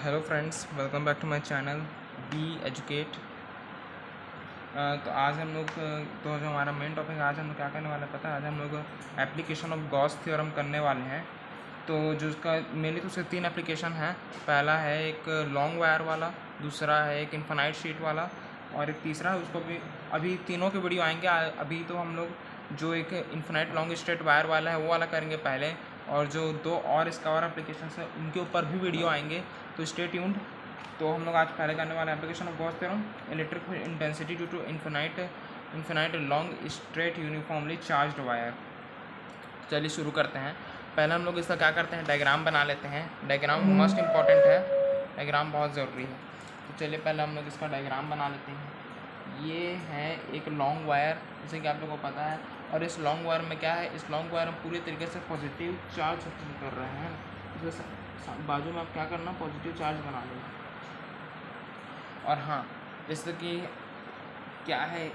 Hello friends, welcome back to my channel Be Educate. तो आज हम लोग तो जो हमारा मेन टॉपिक आज हम लोग क्या करने वाले हैं पता है? आज हम लोग एप्लीकेशन ऑफ गॉस थ्योरम करने वाले हैं। तो जो उसका मेनली तो उसके 3 एप्लीकेशन हैं। पहला है एक लॉन्ग वायर वाला, दूसरा है एक इन्फिनाइट शीट वाला और एक तीसरा है उसको भी अभी तीनों के वीडियो आएंगे। अभी तो हम लोग जो एक इन्फिनाइट लॉन्ग स्ट्रेट वायर वाला है वो वाला करेंगे पहले, और जो 2 और इसका और एप्लीकेशन है उनके ऊपर भी वीडियो आएंगे, तो स्टे ट्यून्ड। तो हम लोग आज पहले करने वाले application of Gauss theorem, electric intensity due to infinite long straight uniformly charged wire. चलिए शुरू करते हैं। पहले हम लोग इसका क्या करते हैं, डायग्राम बना लेते हैं। डायग्राम मोस्ट इम्पॉर्टेंट है, डायग्राम बहुत ज़रूरी है। तो चलिए पहले हम लोग इसका डायग्राम बना लेते हैं। ये है एक लॉन्ग वायर, जैसे कि आप लोगों को पता है। और इस लॉन्ग वायर में क्या है, इस लॉन्ग वायर में पूरी तरीके से पॉजिटिव चार्ज कर रहे हैं। इसके बाजू में आप क्या करना, पॉजिटिव चार्ज बना लेना। और हाँ, जैसे कि क्या है,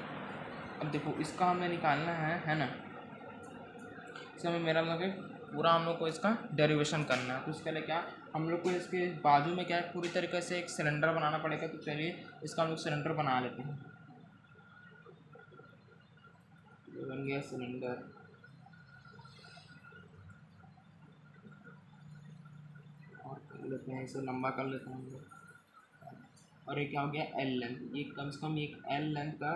अब देखो इसका हमें निकालना है ना। इसका हमें मेरा मतलब पूरा हम लोग को इसका डेरिवेशन करना है। तो इसके लिए क्या, हम लोग को इसके बाजू में क्या है, पूरी तरीके से एक सिलेंडर बनाना पड़ेगा। तो चलिए इसका हम लोग सिलेंडर बना लेते हैं। ये बन गया सिलेंडर। और कर लेते हैं, इसे लंबा कर लेते हैं हम लोग। और ये क्या हो गया, एल लेंथ। ये कम से कम एक एल लेंथ का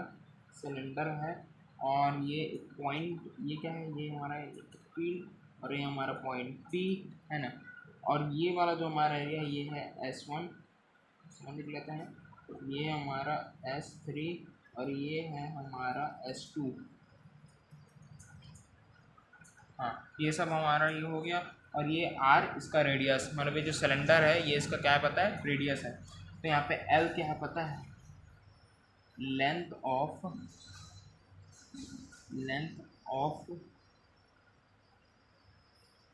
सिलेंडर है। और ये एक पॉइंट, ये क्या है, ये हमारा फील्ड और ये हमारा पॉइंट पी है ना। और ये वाला जो हमारा एरिया ये है S1 लिख लेते हैं। ये हमारा S3 और ये है हमारा S2। हाँ, ये सब हमारा ये हो गया। और ये R इसका रेडियस, मतलब ये जो सिलेंडर है ये इसका क्या है पता है, रेडियस है। तो यहाँ पे L क्या है पता है, लेंथ ऑफ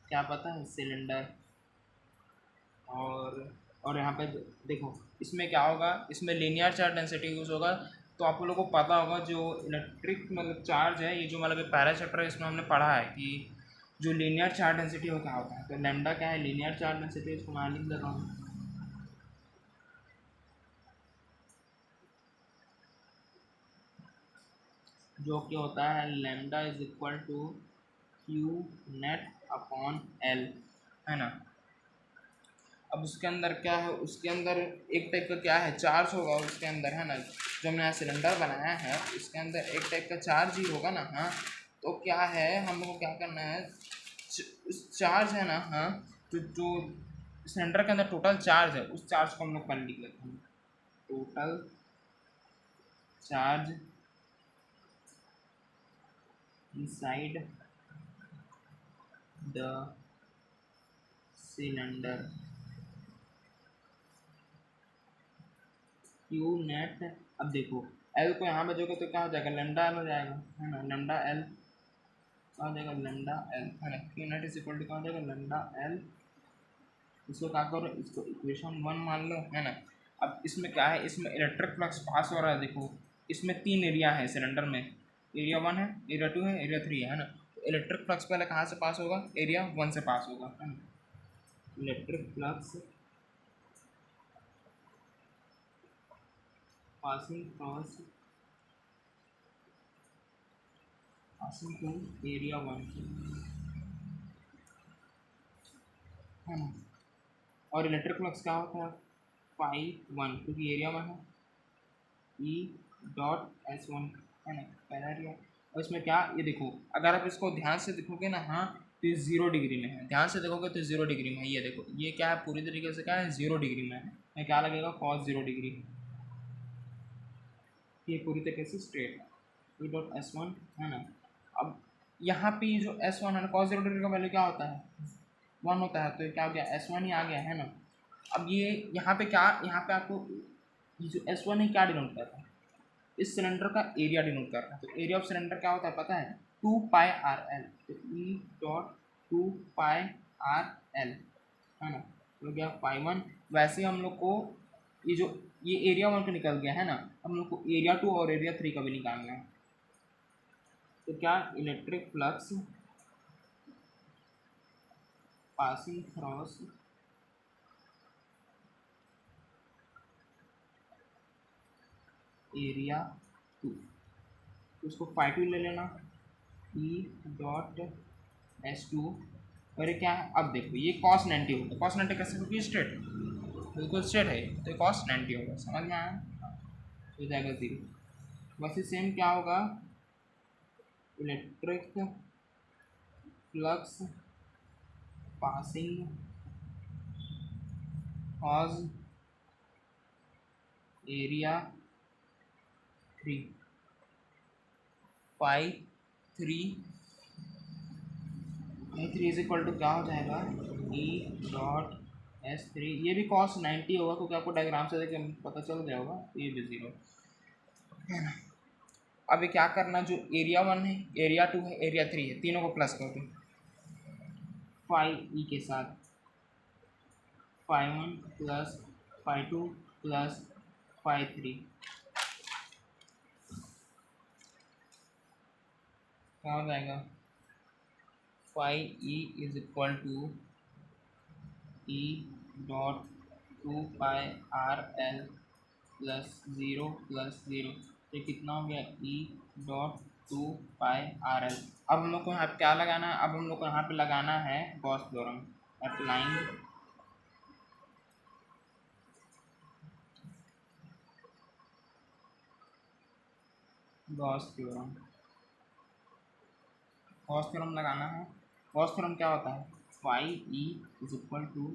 क्या पता है, सिलेंडर। और यहाँ पे देखो इसमें क्या होगा, इसमें लीनियर चार्ज डेंसिटी यूज़ होगा। तो आप लोगों को पता होगा जो इलेक्ट्रिक मतलब चार्ज है, ये जो मतलब पहला चैप्टर है इसमें हमने पढ़ा है कि जो लीनियर चार्ज डेंसिटी हो क्या होता है। तो लैम्डा क्या है, लीनियर चार्ज डेंसिटी, इसको मैं लिख देता हूँ। जो कि होता है lambda is equal to Q net upon L, है ना। अब उसके अंदर क्या है, उसके अंदर एक टाइप का क्या है, चार्ज होगा उसके अंदर, है ना। जो हमने यहाँ सिलेंडर बनाया है उसके अंदर एक टाइप का चार्ज ही होगा ना। हाँ, तो क्या है, हम लोग को क्या करना है, उस चार्ज है ना। हाँ, तो जो सिलेंडर के अंदर टोटल चार्ज है उस चार्ज को हम लोग पहले लिख लेते हैं। Total charge inside the cylinder Q net. अब देखो एल को यहाँ बजोगे तो क्या हो जाएगा, लेमडा एल हो जाएगा, है ना। लेमडा एल क्या हो जाएगा, लेमडा एल, है ना। Q net is equal to क्या हो जाएगा, लेमडा एल। इसको क्या करो, इसको इक्वेशन 1 मान लो, है ना। अब इसमें क्या है, इसमें इलेक्ट्रिक फ्लक्स पास हो रहा है। देखो इसमें 3 एरिया है सिलेंडर में, एरिया 1 है, एरिया 2 है, एरिया 3 है ना। तो इलेक्ट्रिक फ्लक्स पहले कहाँ से पास होगा, एरिया 1 से पास होगा, है ना। Electric flux passing to area 1, है ना। और इलेक्ट्रिक फ्लक्स क्या होता है, फाई 1, क्योंकि एरिया 1 है, ई डॉट S1, है ना, पहला एरिया। और इसमें क्या, ये देखो अगर आप इसको ध्यान से देखोगे ना, हाँ, तो ये 0 डिग्री में है। ध्यान से देखोगे तो 0 डिग्री में है। ये देखो ये क्या है, पूरी तरीके से क्या है, 0 डिग्री में है। मैं क्या लगेगा, cos 0 डिग्री। ये पूरी तरीके से स्ट्रेट है, ई डॉट S1, है ना। अब यहाँ पे जो S1 है ना, cos 0 डिग्री का वैल्यू क्या होता है, 1 होता है। तो ये क्या हो गया, S1 ही आ गया, है ना। अब ये यहाँ पे क्या, यहाँ पे आपको ये जो S1 है क्या डिनोट करता है, इस सिलेंडर का एरिया डिनोट कर रहा है। तो एरिया ऑफ सिलेंडर क्या होता है पता है, 2πRL। तो ई डॉट 2πRL, है ना। तो गया π1। वैसे हम लोग को ये जो ये एरिया 1 का निकल गया, है ना। हम लोग को एरिया 2 और एरिया 3 का भी निकालना है। तो क्या, electric flux passing cross area two, तो उसको फाई टू ले लेना, ई डॉट एस टू। और ये क्या है, अब देखो ये कॉस 90 होगा। कॉस 90 कैसे, क्योंकि स्ट्रेट, बिल्कुल स्ट्रेट है, तो ये कॉस 90 होगा। समझ में आया, हो जाएगा 0। वैसे सेम क्या होगा, electric flux passing cross area 3 phi 3 is equal to क्या हो जाएगा, ई डॉट एस 3। ये भी कॉस 90 होगा, क्योंकि आपको डायग्राम से देख पता चल गया होगा, तो ये भी 0 है ना। अभी क्या करना, जो एरिया 1 है, एरिया 2 है, एरिया 3 है, तीनों को प्लस कर दो फाई ई के साथ, phi 1 plus phi 2 plus phi 3, क्या हो जाएगा, phi E is equal to E dot 2 pi are L plus 0 plus 0। ये कितना हो गया, E dot 2 pi are L. अब हम लोग को यहाँ पे क्या लगाना है, अब हम लोग को यहाँ पे लगाना है Gauss theorem, applying Gauss theorem. Gauss theorem लगाना है। गॉस थ्योरम क्या होता है, phi E is equal to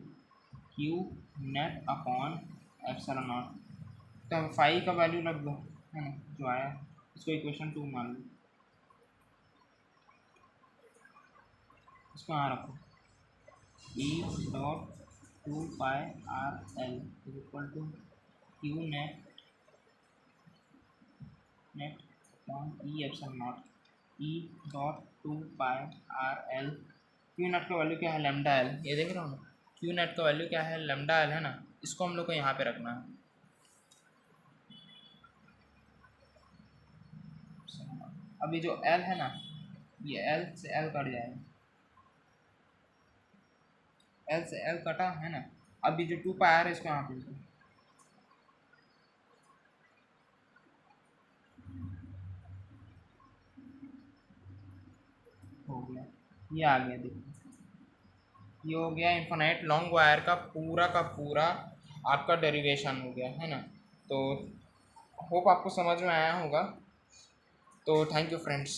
Q net upon epsilon naught. तो हम फाई का वैल्यू रख दो, है ना, जो आया इसको इक्वेशन 2 मान लो, इसको यहाँ रखो, e dot 2 pi are l is equal to Q net upon e epsilon naught, e dot 2 pi are l. Q net का वैल्यू क्या है, लेमडा एल, ये देख रहे हो ना, क्यू नेट का वैल्यू क्या है, लेमडा एल है ना, इसको हम लोग को यहाँ पे रखना है। अभी जो एल है ना, ये एल से एल कट जाएगा, एल से एल कटा है ना। अभी जो 2 पाई आर है, इसको यहाँ पे हो गया, ये आ गया, देखो ये हो गया इन्फिनाइट लॉन्ग वायर का पूरा आपका डेरिवेशन हो गया, है ना। तो होप आपको समझ में आया होगा। तो थैंक यू फ्रेंड्स।